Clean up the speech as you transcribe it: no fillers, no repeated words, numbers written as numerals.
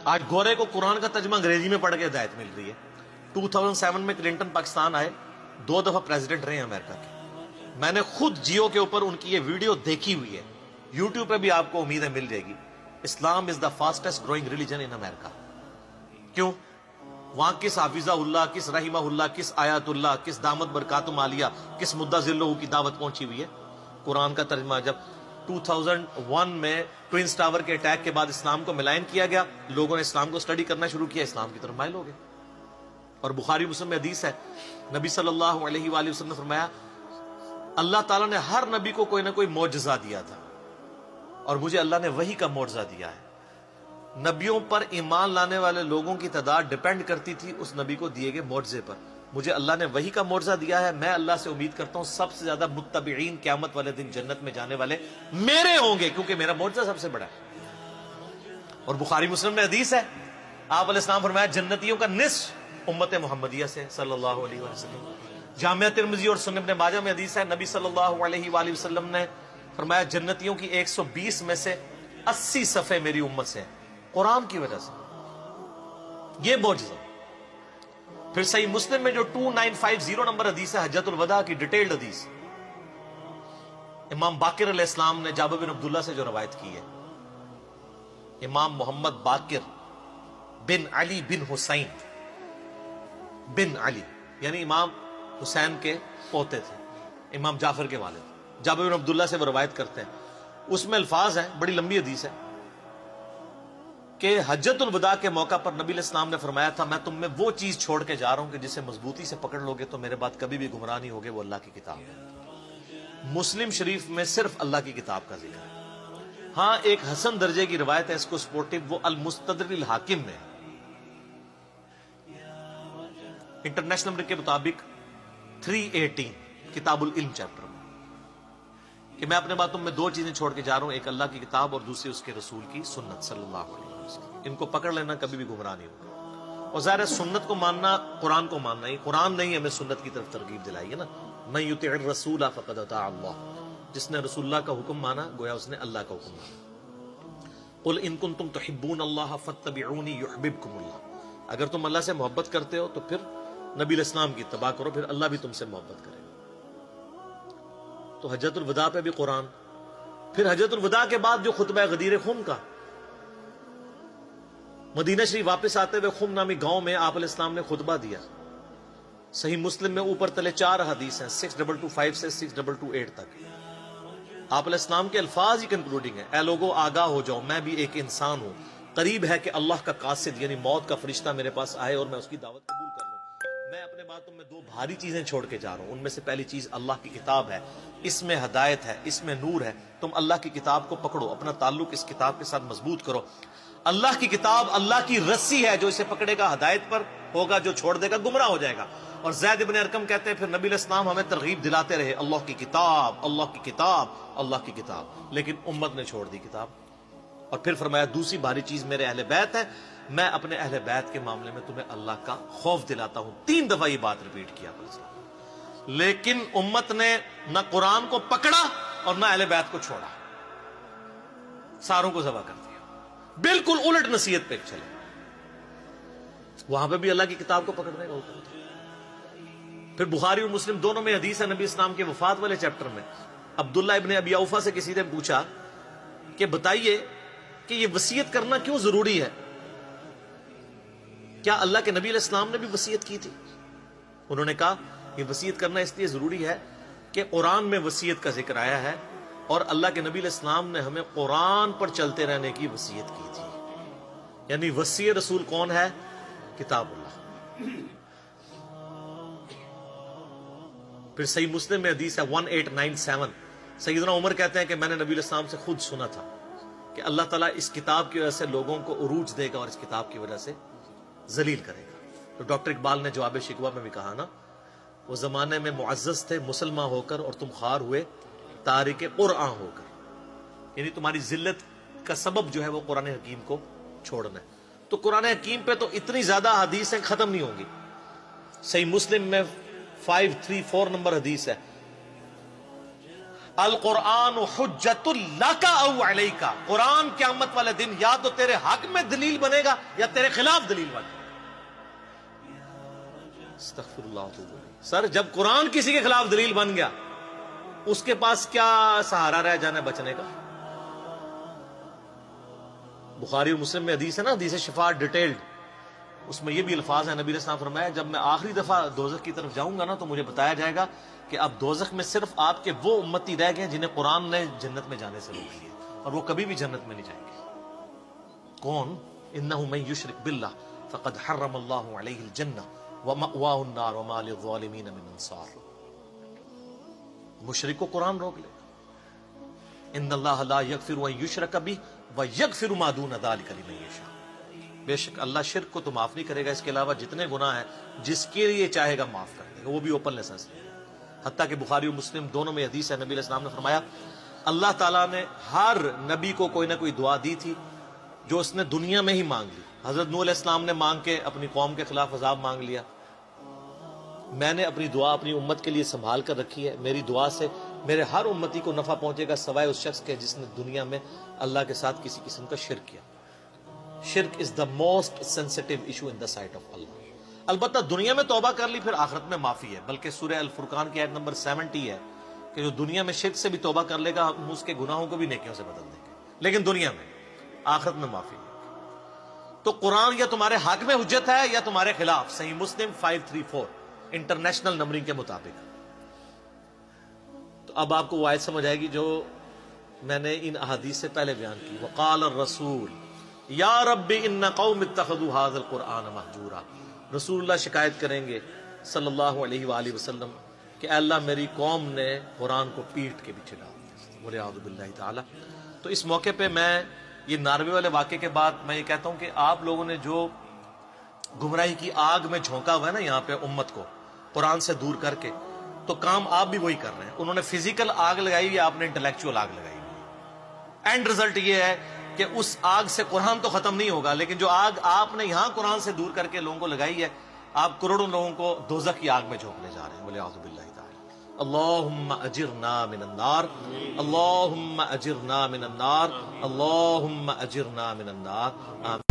آج گورے کو قرآن کا ترجمہ انگریزی میں پڑھ کے ہدایت مل رہی ہے۔ 2007 میں کلنٹن پاکستان آئے، 2 دفعہ پریزیڈنٹ رہے ہیں امریکہ کے۔ میں نے خود جیو کے اوپر ان کی یہ ویڈیو دیکھی ہوئی ہے، یوٹیوب پہ بھی آپ کو امید ہے مل جائے گی۔ اسلام از دا فاسٹسٹ گروئنگ ریلیجن ان امریکہ۔ کیوں؟ وہاں کس حافظہ اللہ، کس رحمہ اللہ، کس آیات اللہ، کس دامت برکاتم عالیہ، کس مدہ ذلہ کی دعوت پہنچی ہوئی ہے؟ قرآن کا ترجمہ جب 2001 میں ٹوئنز ٹاور کے اٹیک کے بعد اسلام کو ملائن کیا گیا، لوگوں نے اسلام کو سٹڈی کرنا شروع کیا، اسلام کی طرف مائل ہو گئے۔ اور بخاری مسلم میں حدیث ہے، نبی صلی اللہ علیہ وآلہ وسلم نے فرمایا اللہ تعالیٰ نے ہر نبی کو کوئی نہ کوئی معجزہ دیا تھا، اور مجھے اللہ نے وحی کا معجزہ دیا ہے۔ نبیوں پر ایمان لانے والے لوگوں کی تعداد ڈیپینڈ کرتی تھی اس نبی کو دیے گئے معجزے پر۔ مجھے اللہ نے وحی کا معجزہ دیا ہے، میں اللہ سے امید کرتا ہوں سب سے زیادہ متبعین قیامت والے دن جنت میں جانے والے میرے ہوں گے، کیونکہ میرا معجزہ سب سے بڑا ہے۔ اور بخاری مسلم میں حدیث ہے، آپ علیہ السلام فرمایا جنتیوں کا نصف امت محمدیہ سے صلی اللہ علیہ وسلم۔ جامعہ ترمذی اور سنن ابن ماجہ میں حدیث ہے، نبی صلی اللہ علیہ وآلہ وسلم نے فرمایا جنتیوں کی 120 میں سے 80 صفحے میری امت سے ہیں، قرآن کی وجہ سے۔ یہ معجزہ۔ پھر صحیح مسلم میں جو 2950 نمبر حدیث ہے، حجۃ الوداع کی ڈیٹیلڈ حدیث، امام باقر علیہ السلام نے جابر بن عبداللہ سے جو روایت کی ہے، امام محمد باقر بن علی بن حسین بن علی، یعنی امام حسین کے پوتے تھے، امام جعفر کے والد، جابر بن عبداللہ سے وہ روایت کرتے ہیں۔ اس میں الفاظ ہیں، بڑی لمبی حدیث ہے، کہ حجۃ الوداع کے موقع پر نبی علیہ السلام نے فرمایا تھا میں تم میں وہ چیز چھوڑ کے جا رہا ہوں کہ جسے مضبوطی سے پکڑ لوگے تو میرے بعد کبھی بھی گمراہ نہیں ہوگے، وہ اللہ کی کتاب ہے۔ مسلم شریف میں صرف اللہ کی کتاب کا ذکر ہے۔ ہاں ایک حسن درجے کی روایت ہے، اس کو سپورٹو، وہ المستدرک الحاکم میں، انٹرنیشنل نمبر کے مطابق 318 کتاب العلم چیپٹر میں، کہ میں اپنے بعد تم میں 2 چیزیں چھوڑ کے جا رہا ہوں، ایک اللہ کی کتاب اور دوسری اس کے رسول کی سنت صلی اللہ علیہ وسلم۔ ان کو پکڑ لینا، کبھی بھی گمراہ نہیں ہوگا۔ اور ظاہر ہے سنت کو ماننا قرآن کو ماننا ہی، قرآن نہیں ہمیں سنت کی طرف ترغیب دلائی ہے نا، من یطع الرسول فقد اطاع اللہ، جس نے رسول اللہ کا حکم مانا گویا اس نے اللہ کا حکم مانا۔ قل ان کنتم تحبون اللہ فاتبعونی یحببکم اللہ، اگر تم اللہ سے محبت کرتے ہو تو پھر نبی علیہ السلام کی اتباع کرو، پھر اللہ بھی تم سے محبت کرے گا۔ تو حجۃ الوداع پہ بھی قرآن۔ پھر حجۃ الوداع کے بعد جو خطبہ غدیر خم کا، مدینہ شریف واپس آتے ہوئے خم نامی گاؤں میں آپ علیہ السلام نے خطبہ دیا۔ صحیح مسلم میں اوپر تلے 4 حدیث ہیں، 6225 سے 6228 تک۔ آپ علیہ السلام کے الفاظ ہی کنکلوڈنگ ہیں، اے لوگو آگاہ ہو جاؤ، میں بھی ایک انسان ہوں، قریب ہے کہ اللہ کا قاصد یعنی موت کا فرشتہ میرے پاس آئے اور میں اس کی دعوت قبول کر لوں۔ میں اپنے بعد تم میں 2 بھاری چیزیں چھوڑ کے جا رہا ہوں، ان میں سے پہلی چیز اللہ کی کتاب ہے، اس میں ہدایت ہے، اس میں نور ہے، تم اللہ کی کتاب کو پکڑو، اپنا تعلق اس کتاب کے ساتھ مضبوط کرو۔ اللہ کی کتاب اللہ کی رسی ہے، جو اسے پکڑے گا ہدایت پر ہوگا، جو چھوڑ دے گا گمراہ ہو جائے گا۔ اور زید بن ارقم کہتے ہیں پھر نبی علیہ السلام ہمیں ترغیب دلاتے رہے اللہ کی کتاب، اللہ کی کتاب، اللہ کی کتاب، لیکن امت نے چھوڑ دی کتاب۔ اور پھر فرمایا دوسری بھاری چیز میرے اہل بیت ہے، میں اپنے اہل بیت کے معاملے میں تمہیں اللہ کا خوف دلاتا ہوں۔ 3 دفعہ یہ بات ریپیٹ کیا لیکن امت نے نہ قرآن کو پکڑا اور نہ اہل بیت کو چھوڑا، ساروں کو ذبح کر دیا، بالکل الٹ نصیحت پہ چلے۔ وہاں پہ بھی اللہ کی کتاب کو پکڑنے کا حکم تھا۔ پھر بخاری اور مسلم دونوں میں حدیث ہے، نبی اسلام کے وفات والے چیپٹر میں عبداللہ ابن ابی اوفا سے کسی نے پوچھا کہ بتائیے کہ یہ وصیت کرنا کیوں ضروری ہے، کیا اللہ کے نبی علیہ السلام نے بھی وصیت کی تھی؟ انہوں نے کہا یہ وصیت کرنا اس لیے ضروری ہے کہ قرآن میں وصیت کا ذکر آیا ہے اور اللہ کے نبی علیہ السلام نے ہمیں قرآن پر چلتے رہنے کی وصیت کی تھی، یعنی وصی رسول کون ہے؟ کتاب اللہ۔ پھر صحیح مسلم میں حدیث ہے 1897، سیدنا عمر کہتے ہیں کہ میں نے نبی علیہ السلام سے خود سنا تھا کہ اللہ تعالیٰ اس کتاب کی وجہ سے لوگوں کو عروج دے گا اور اس کتاب کی وجہ سے ذلیل کرے گا۔ تو ڈاکٹر اقبال نے جواب شکوہ میں بھی کہا نا، وہ زمانے میں معزز تھے مسلمان ہو کر اور تم خوار ہوئے تارک قرآن ہو کر، یعنی تمہاری ذلت کا سبب جو ہے وہ قرآن حکیم کو چھوڑنا ہے۔ تو قرآن حکیم پہ تو اتنی زیادہ حدیثیں ختم نہیں ہوں گی۔ صحیح مسلم میں 534 نمبر حدیث ہے، القرآن حجت لک او علیک، قرآن قیامت والے دن یا تو تیرے حق میں دلیل بنے گا یا تیرے خلاف دلیل بنے گا۔ استغفر اللہ واتوب الیہ۔ سر جب قرآن کسی کے خلاف دلیل بن گیا، اس کے پاس کیا سہارا رہ جانا بچنے کا؟ بخاری اور مسلم میں حدیث ہے نا، حدیث شفاعت ڈیٹیلڈ، اس میں یہ بھی الفاظ ہیں، نبی علیہ السلام فرمایا جب میں آخری دفعہ دوزخ کی طرف جاؤں گا نا تو مجھے بتایا جائے گا کہ اب دوزخ میں صرف آپ کے وہ امتی رہ گئے جنہیں قرآن نے جنت میں جانے سے روک لیا، اور وہ کبھی بھی جنت میں نہیں جائیں گے۔ کون؟ انہ من یشرک باللہ فقد حرم اللہ علیہ الجنہ ومأواہ النار وما للظالمین من انصار۔ مشرک کو قرآن روک لے۔ ان اللہ لا یغفر ان یشرک بہ ویغفر ما دون ذلک لمن یشاء۔ بے شک اللہ شرک کو تو معاف نہیں کرے گا، اس کے علاوہ جتنے گناہ ہیں جس کے لیے چاہے گا معاف کر دے گا، وہ بھی اوپن لائسنس ہے۔ حتیٰ کہ بخاری و مسلم دونوں میں حدیث ہے، نبی علیہ السلام نے فرمایا اللہ تعالیٰ نے ہر نبی کو کوئی نہ کوئی دعا دی تھی جو اس نے دنیا میں ہی مانگ لی۔ حضرت نوح علیہ السلام نے مانگ کے اپنی قوم کے خلاف عذاب مانگ لیا۔ میں نے اپنی دعا اپنی امت کے لیے سنبھال کر رکھی ہے، میری دعا سے میرے ہر امتی کو نفع پہنچے گا سوائے اس شخص کے جس نے دنیا میں اللہ کے ساتھ کسی قسم کا شرک کیا۔ شرک is the most sensitive issue in the sight of Allah. البتہ دنیا میں توبہ کر لی پھر آخرت میں معافی ہے، بلکہ سورہ الفرقان کی آیت نمبر 70 ہے کہ جو دنیا میں شرک سے بھی توبہ کر لے گا ہم اس کے گناہوں کو بھی نیکیوں سے بدل دیں گے، لیکن دنیا میں، آخرت میں معافی ہے۔ تو قرآن یا تمہارے حق میں حجت ہے یا تمہارے خلاف۔ صحیح مسلم 534 انٹرنیشنل نمبرنگ کے مطابق۔ تو اب آپ کو وہ آیت سمجھ آئے گی جو میں نے ان احادیث سے پہلے بیان کی۔ وقال الرسول یا رب ان قوم اتخذوا هذا القرآن مہجورا۔ رسول اللہ شکایت کریں گے صلی اللہ علیہ وآلہ وسلم کہ اے اللہ میری قوم نے قرآن کو پیٹھ کے پیچھے ڈال دیا، والعیاذ باللہ تعالی۔ تو اس موقع پہ میں یہ ناروے والے واقعے کے بعد میں یہ کہتا ہوں کہ آپ لوگوں نے جو گمراہی کی آگ میں جھونکا ہوا ہے نا یہاں پہ امت کو قرآن سے دور کر کے، تو کام آپ بھی وہی کر رہے ہیں۔ انہوں نے فزیکل آگ لگائی ہوئی، آپ نے انٹلیکچوئل آگ لگائی ہوئی۔ اینڈ رزلٹ یہ ہے کہ اس آگ سے قرآن تو ختم نہیں ہوگا، لیکن جو آگ آپ نے یہاں قرآن سے دور کر کے لوگوں کو لگائی ہے، آپ کروڑوں لوگوں کو دوزخ کی آگ میں جھونکنے جا رہے ہیں، والعیاذ باللہ تعالی۔ اللہم اجرنا من النار، اللہم اجرنا من النار، اللہم اجرنا من النار، آمین۔